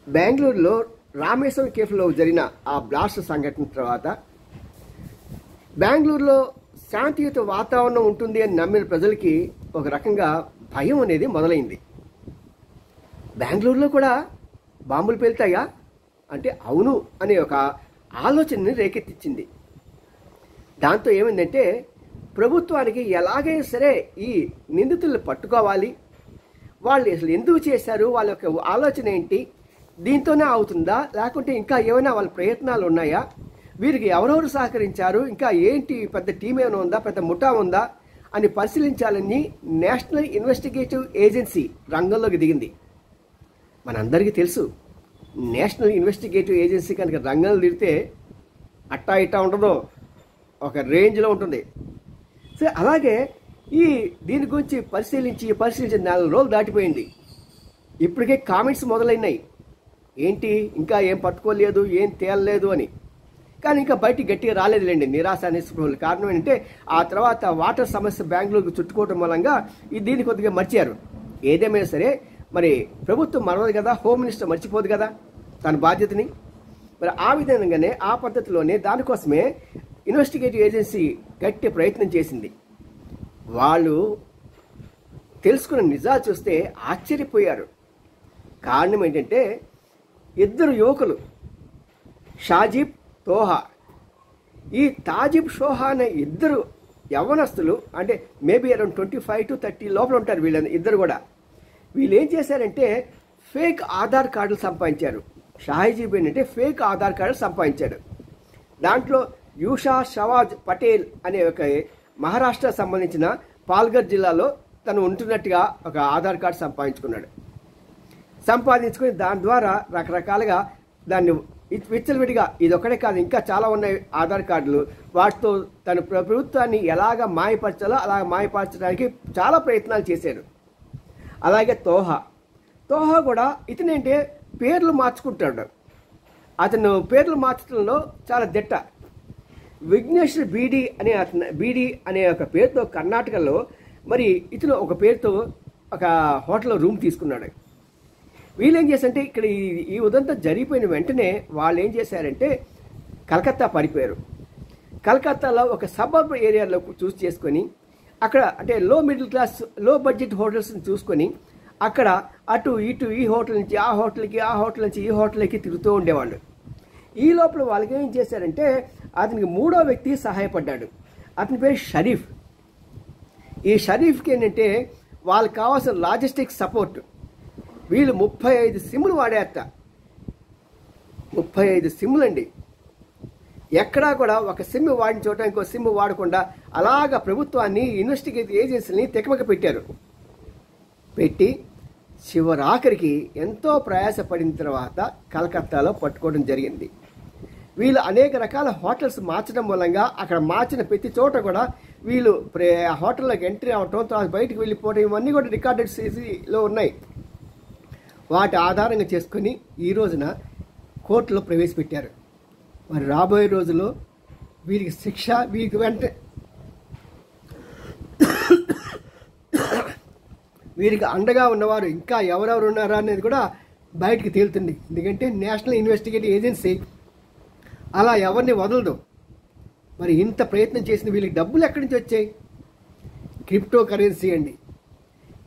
బెంగళూరులో రామేశ్వరం కేఫ్లో జరిగిన ఆ బ్లాస్ట్ సంఘటన తర్వాత బెంగళూరులో శాంతియుత వాతావరణం ఉంటుంది అని నమ్మిన ప్రజలకి ఒక రకంగా భయం అనేది మొదలైంది. బెంగళూరులో కూడా బాంబులు పేలుతాయా అంటే అవును అనే ఒక ఆలోచనని రేకెత్తించింది. దాంతో ఏమైందంటే ప్రభుత్వానికి ఎలాగైనా సరే ఈ నిందితులను పట్టుకోవాలి, వాళ్ళు అసలు ఎందుకు చేశారు, వాళ్ళ యొక్క ఆలోచన ఏంటి, దీంతోనే అవుతుందా లేకుంటే ఇంకా ఏమైనా వాళ్ళ ప్రయత్నాలు ఉన్నాయా, వీరికి ఎవరెవరు సహకరించారు, ఇంకా ఏంటి పెద్ద టీం ఏమైనా ఉందా, పెద్ద ముఠా ఉందా అని పరిశీలించాలని నేషనల్ ఇన్వెస్టిగేటివ్ ఏజెన్సీ రంగంలోకి దిగింది. మనందరికీ తెలుసు నేషనల్ ఇన్వెస్టిగేటివ్ ఏజెన్సీ కనుక రంగంలో దిగితే అట్టా ఇట్టా ఉండదు, ఒక రేంజ్లో ఉంటుంది. సో అలాగే దీని గురించి పరిశీలించి 4 రోజులు దాటిపోయింది. ఇప్పటికే కామెంట్స్ మొదలైనాయి, ఏంటి ఇంకా ఏం పట్టుకోలేదు, ఏం తేలలేదు అని. కానీ ఇంకా బయటికి గట్టిగా రాలేదులేండి, నిరాశ నిస్పృహలు. కారణం ఏంటంటే ఆ తర్వాత వాటర్ సమస్య బెంగళూరుకు చుట్టుకోవడం మూలంగా దీన్ని కొద్దిగా మర్చారు. ఏదేమైనా సరే మరి ప్రభుత్వం మరవదు కదా, హోమ్ మినిస్టర్ మర్చిపోదు కదా తన బాధ్యతని. మరి ఆ విధంగానే ఆ పద్ధతిలోనే దానికోసమే ఇన్వెస్టిగేటివ్ ఏజెన్సీ గట్టి ప్రయత్నం చేసింది. వాళ్ళు తెలుసుకున్న నిజాలు చూస్తే ఆశ్చర్యపోయారు. కారణం ఏంటంటే 2 యువకులు షాజిబ్, తోహా. ఈ తాజిబ్, షోహా అనే 2 యవ్వనస్తులు, అంటే మేబీ అరౌండ్ 25 to 30 లోపల ఉంటారు వీళ్ళిద్దరు కూడా. వీళ్ళు ఏం చేశారంటే ఫేక్ ఆధార్ కార్డులు సంపాదించారు. షాహిజీబ్ ఏంటంటే ఫేక్ ఆధార్ కార్డులు సంపాదించాడు. దాంట్లో యూషా షవాజ్ పటేల్ అనే ఒక మహారాష్ట్ర సంబంధించిన పాల్ఘర్ జిల్లాలో తను ఉంటున్నట్టుగా ఒక ఆధార్ కార్డు సంపాదించుకుని దాని ద్వారా రకరకాలుగా దాన్ని విచ్చలవిడిగా, ఇది ఒకటే కాదు ఇంకా చాలా ఉన్నాయి ఆధార్ కార్డులు, వాటితో తన ప్రభుత్వాన్ని ఎలాగ మాయపరచాలో అలా మాయపరచడానికి చాలా ప్రయత్నాలు చేశారు. అలాగే తోహా కూడా ఇతనేంటే పేర్లు మార్చుకుంటాడు. అతను పేర్లు మార్చడంలో చాలా దిట్ట. విఘ్నేష్ బీడీ అనే ఒక పేరుతో కర్ణాటకలో మరి ఇతను ఒక పేరుతో ఒక హోటల్లో రూమ్ తీసుకున్నాడు. వీళ్ళు ఏం చేశారంటే ఇక్కడ ఈ ఉదంతం జరిగిపోయిన వెంటనే వాళ్ళు ఏం చేశారంటే కలకత్తా పారిపోయారు. కలకత్తాలో ఒక సబర్బ్ ఏరియాలో చూస్ చేసుకొని అక్కడ అంటే లో మిడిల్ క్లాస్ లో బడ్జెట్ హోటల్స్ని చూసుకొని అక్కడ అటు ఇటు ఈ హోటల్ నుంచి ఆ హోటల్కి, ఆ హోటల్ నుంచి ఈ హోటల్కి తిరుగుతూ ఉండేవాళ్ళు. ఈ లోపల వాళ్ళకి ఏం చేశారంటే అతనికి 3వ వ్యక్తి సహాయపడ్డాడు. అతని పేరు షరీఫ్. ఈ షరీఫ్కి ఏంటంటే వాళ్ళకి కావాల్సిన లాజిస్టిక్ సపోర్ట్. వీళ్ళు 35 సిమ్లు వాడారట. 35 సిమ్లు అండి. ఎక్కడా కూడా ఒక సిమ్ వాడిన చోట ఇంకో సిమ్ వాడకుండా అలాగా ప్రభుత్వాన్ని, ఇన్వెస్టిగేటివ్ ఏజెన్సీని తెకమక పెట్టి చివరాఖరికి ఎంతో ప్రయాసపడిన తర్వాత కలకత్తాలో పట్టుకోవడం జరిగింది. వీళ్ళు అనేక రకాల హోటల్స్ మార్చడం మూలంగా అక్కడ మార్చిన ప్రతి చోట కూడా వీళ్ళు హోటల్లోకి ఎంట్రీ అవటం, తర్వాత బయటకు వెళ్ళిపోవడం, ఇవన్నీ కూడా రికార్డెడ్ సీసీలో ఉన్నాయి. వాటి ఆధారంగా చేసుకొని ఈ రోజున కోర్టులో ప్రవేశపెట్టారు. మరి రాబోయే రోజుల్లో వీరికి శిక్ష, వీరికి వీరికి అండగా ఉన్నవారు ఇంకా ఎవరెవరు ఉన్నారా అనేది కూడా బయటికి తేలుతుంది. ఎందుకంటే నేషనల్ ఇన్వెస్టిగేటివ్ ఏజెన్సీ అలా ఎవరిని వదలదు. మరి ఇంత ప్రయత్నం చేసిన వీళ్ళకి డబ్బులు ఎక్కడి నుంచి వచ్చాయి? క్రిప్టో కరెన్సీ అండి.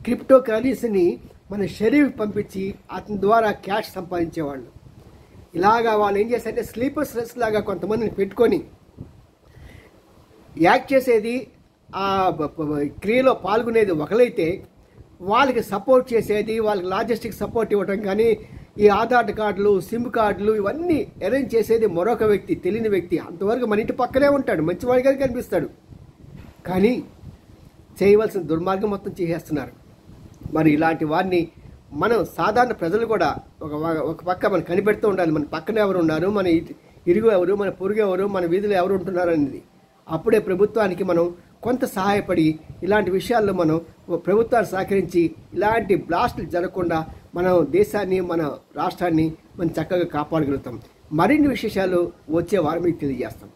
క్రిప్టో కరెన్సీని మన షరీఫ్ పంపించి అతని ద్వారా క్యాష్ సంపాదించేవాళ్ళు. ఇలాగా వాళ్ళు ఏం చేశారంటే స్లీపర్ సెల్స్ లాగా కొంతమందిని పెట్టుకొని యాక్ట్ చేసేది, ఆ క్రియలో పాల్గొనేది ఒకరైతే వాళ్ళకి సపోర్ట్ చేసేది, వాళ్ళకి లాజిస్టిక్ సపోర్ట్ ఇవ్వటం, కానీ ఈ ఆధార్ కార్డులు, సిమ్ కార్డులు ఇవన్నీ అరేంజ్ చేసేది మరొక వ్యక్తి, తెలియని వ్యక్తి. అంతవరకు మన ఇంటి పక్కనే ఉంటాడు, మంచివాడిగా కనిపిస్తాడు, కానీ చేయవలసిన దుర్మార్గం మొత్తం చేసేస్తున్నారు. మరి ఇలాంటి వారిని మనం సాధారణ ప్రజలు కూడా ఒక పక్క మనం కనిపెడుతూ ఉండాలి. మన పక్కన ఎవరు ఉన్నారు, మన ఇరుగు ఎవరు, మన పొరుగు ఎవరు, మన వీధిలో ఎవరు ఉంటున్నారు అనేది. అప్పుడే ప్రభుత్వానికి మనం కొంత సహాయపడి ఇలాంటి విషయాల్లో మనం ప్రభుత్వాన్ని సహకరించి ఇలాంటి బ్లాస్టులు జరగకుండా మనం దేశాన్ని, మన రాష్ట్రాన్ని మనం చక్కగా కాపాడగలుగుతాం. మరిన్ని విశేషాలు వచ్చే వారం మీకు తెలియజేస్తాం.